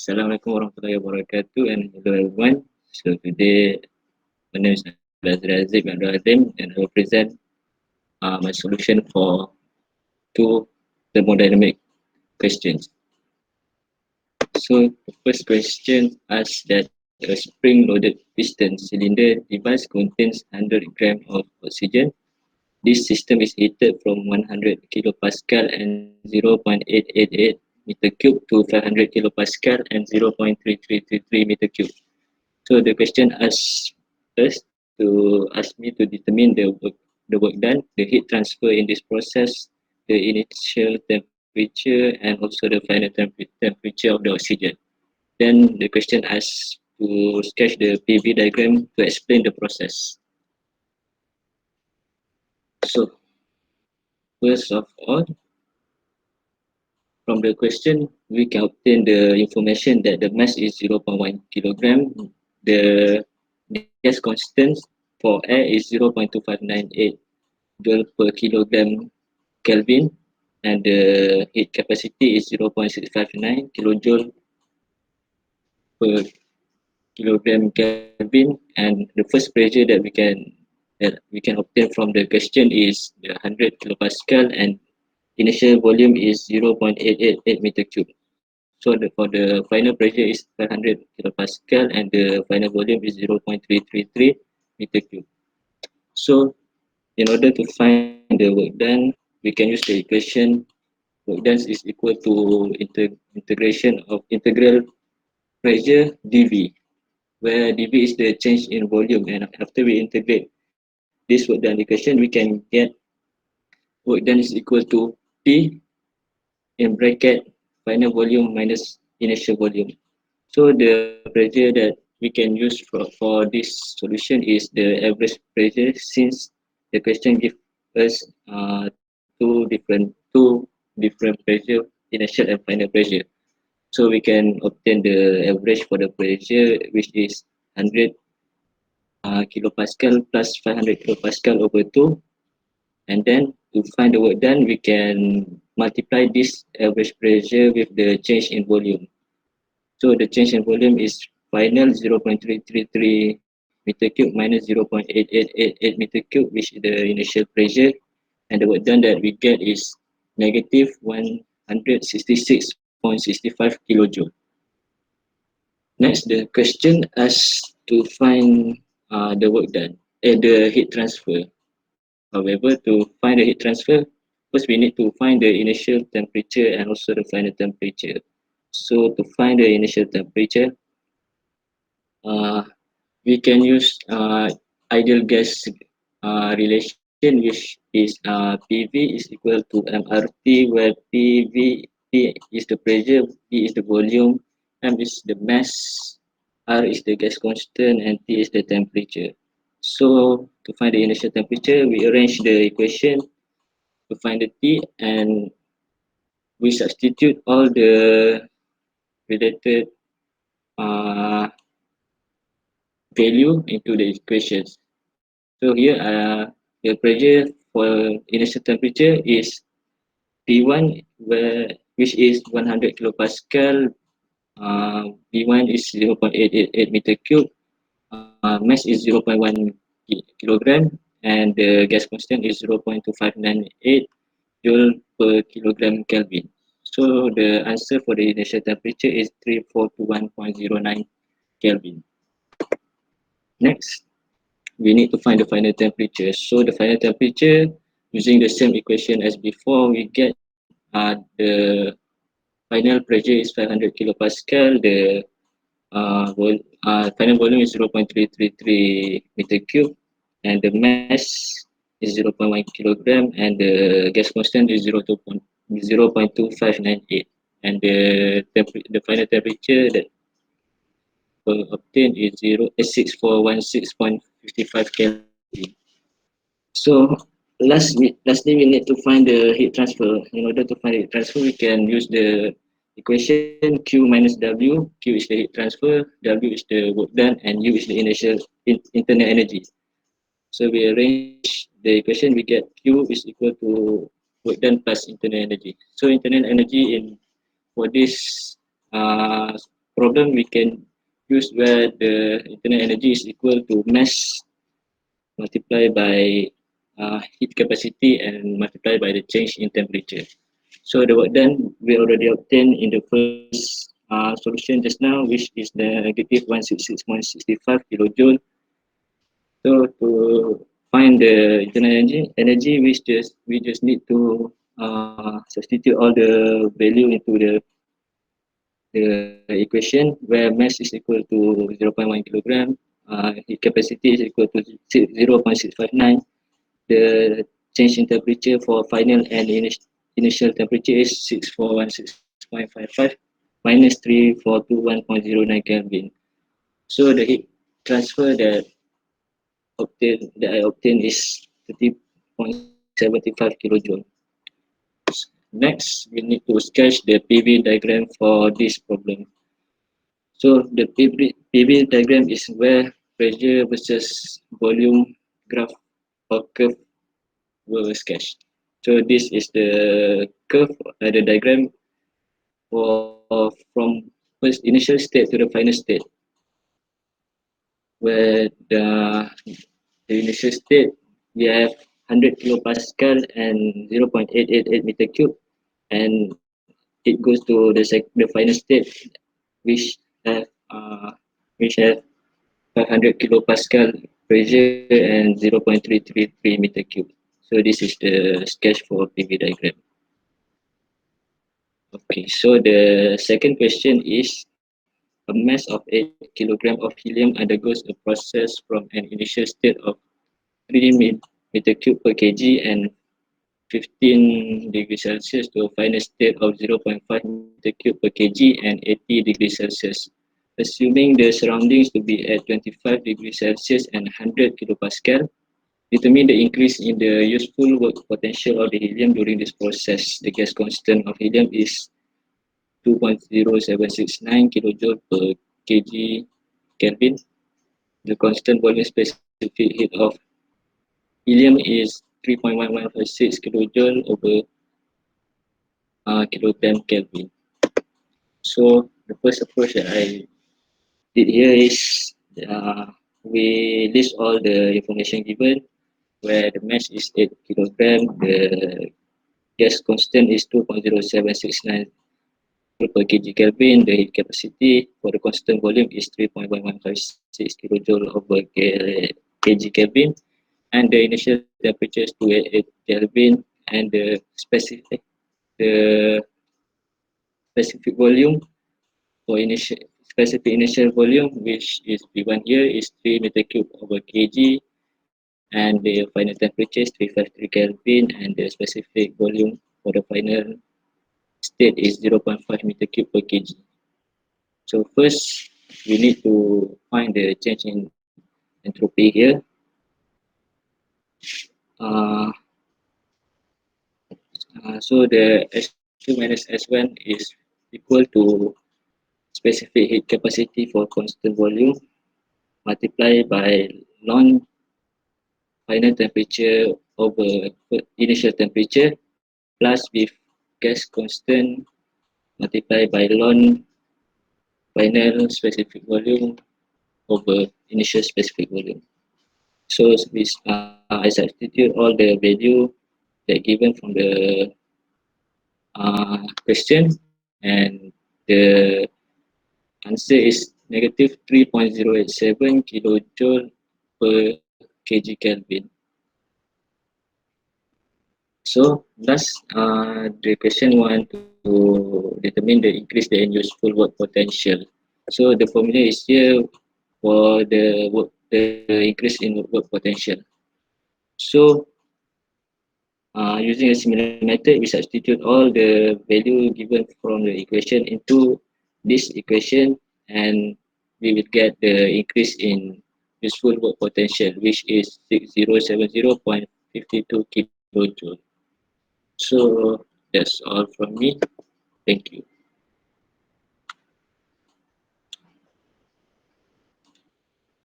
Assalamualaikum warahmatullahi wabarakatuh, and hello everyone. So today my name is Razif Abdul Azim, and I will present my solution for two thermodynamic questions. So the first question asks that a spring-loaded piston cylinder device contains 100 grams of oxygen. This system is heated from 100 kilopascal and 0.888 meter cube to 500 kilopascal and 0.3333 meter cube. So the question asks us to ask me to determine the work done, the heat transfer in this process, the initial temperature, and also the final temperature of the oxygen. Then the question asks to sketch the PV diagram to explain the process. So first of all, from the question, we can obtain the information that the mass is 0.1 kilogram. The gas constant for air is 0.2598 joule per kilogram Kelvin, and the heat capacity is 0.659 kilojoule per kilogram Kelvin. And the first pressure that we can obtain from the question is the 100 kilopascal, and initial volume is 0.888 meter cube. So for the final pressure is 500 kilopascal, and the final volume is 0.333 meter cube. So in order to find the work done, we can use the equation work done is equal to integration of integral pressure dV, where dV is the change in volume, and after we integrate this work done equation, we can get work done is equal to P in bracket final volume minus initial volume. So the pressure that we can use for this solution is the average pressure, since the question gives us two different pressure, initial and final pressure. So we can obtain the average for the pressure, which is 100 kilopascal plus 500 kilopascal over 2. And then to find the work done, we can multiply this average pressure with the change in volume. So the change in volume is final 0.333 meter cube minus 0.8888 meter cube, which is the initial pressure. And the work done that we get is negative 166.65 kilojoule. Next, the question asks to find the work done, the heat transfer. However, to find the heat transfer, first we need to find the initial temperature and also the final temperature. So to find the initial temperature, we can use ideal gas relation, which is PV is equal to MRT, where P is the pressure, P is the volume, M is the mass, R is the gas constant, and T is the temperature. So to find the initial temperature, we arrange the equation to find the T, and we substitute all the related value into the equations. So here the pressure for initial temperature is P1, which is 100 kilopascal, V1 is 0.888 meter cube, mass is 0.1 kilogram, and the gas constant is 0.2598 joule per kilogram Kelvin. So the answer for the initial temperature is 3421.09 Kelvin. Next, we need to find the final temperature. So the final temperature, using the same equation as before, we get the final pressure is 500 kilopascal, the final volume is 0.333 meter cube, and the mass is 0.1 kilogram, and the gas constant is 0.2598, and the final temperature that obtained is 6416.55 Kelvin. So lastly, we need to find the heat transfer. In order to find the heat transfer, we can use the equation Q minus W. Q is the heat transfer, W is the work done, and U is the initial internal energy. So we arrange the equation, we get Q is equal to work done plus internal energy. So internal energy for this problem we can use where the internal energy is equal to mass multiplied by heat capacity and multiplied by the change in temperature. So the work done we already obtained in the first solution just now, which is the negative 166.65 kilojoule. So to find the internal energy we just need to substitute all the value into the equation where mass is equal to 0.1 kilogram, heat capacity is equal to 0.659. The change in temperature for final and initial temperature is 6416.55 minus 3421.09 Kelvin. So the heat transfer that I obtained is 30.75 kilojoule. Next, we need to sketch the PV diagram for this problem. So the PV diagram is where pressure versus volume graph or curve were sketched. So this is the curve, the diagram for from first initial state to the final state, where the initial state we have 100 kilopascal and 0.888 meter cube, and it goes to the final state, which have uh, which have 500 kilopascal pressure and 0.333 meter cube. So this is the sketch for PV diagram. Okay, so the second question is a mass of 8 kg of helium undergoes a process from an initial state of 3 meter cube per kg and 15 degrees Celsius to a final state of 0.5 meter cube per kg and 80 degrees Celsius. Assuming the surroundings to be at 25 degrees Celsius and 100 kilopascal, determine the increase in the useful work potential of the helium during this process. The gas constant of helium is 2.0769 kilojoule per kg Kelvin. The constant volume specific heat of helium is 3.1156 kilojoule over kilogram Kelvin. So the first approach that I did here is we list all the information given, where the mass is 8 kilogram, the gas constant is 2.0769 per kg Kelvin, the heat capacity for the constant volume is 3.1156 kilojoule over kg Kelvin, and the initial temperature is 288 Kelvin, and the specific volume for initial volume, which is V1 here, is 3 meter cube over kg, and the final temperature is 353 Kelvin, and the specific volume for the final state is 0.5 meter cube per kg. So first, we need to find the change in entropy here. So the S2 minus S1 is equal to specific heat capacity for constant volume multiplied by ln final temperature over initial temperature plus with gas constant multiplied by ln final specific volume over initial specific volume. So I substitute all the value that given from the question, and the answer is negative 3.087 kilojoule per kg Kelvin. So last, the question want to determine the increase the useful work potential. So the formula is here for the increase in work potential. So using a similar method, we substitute all the value given from the equation into this equation, and we will get the increase in useful work potential, which is 6070.52 kilojoule. So that's all from me. Thank you.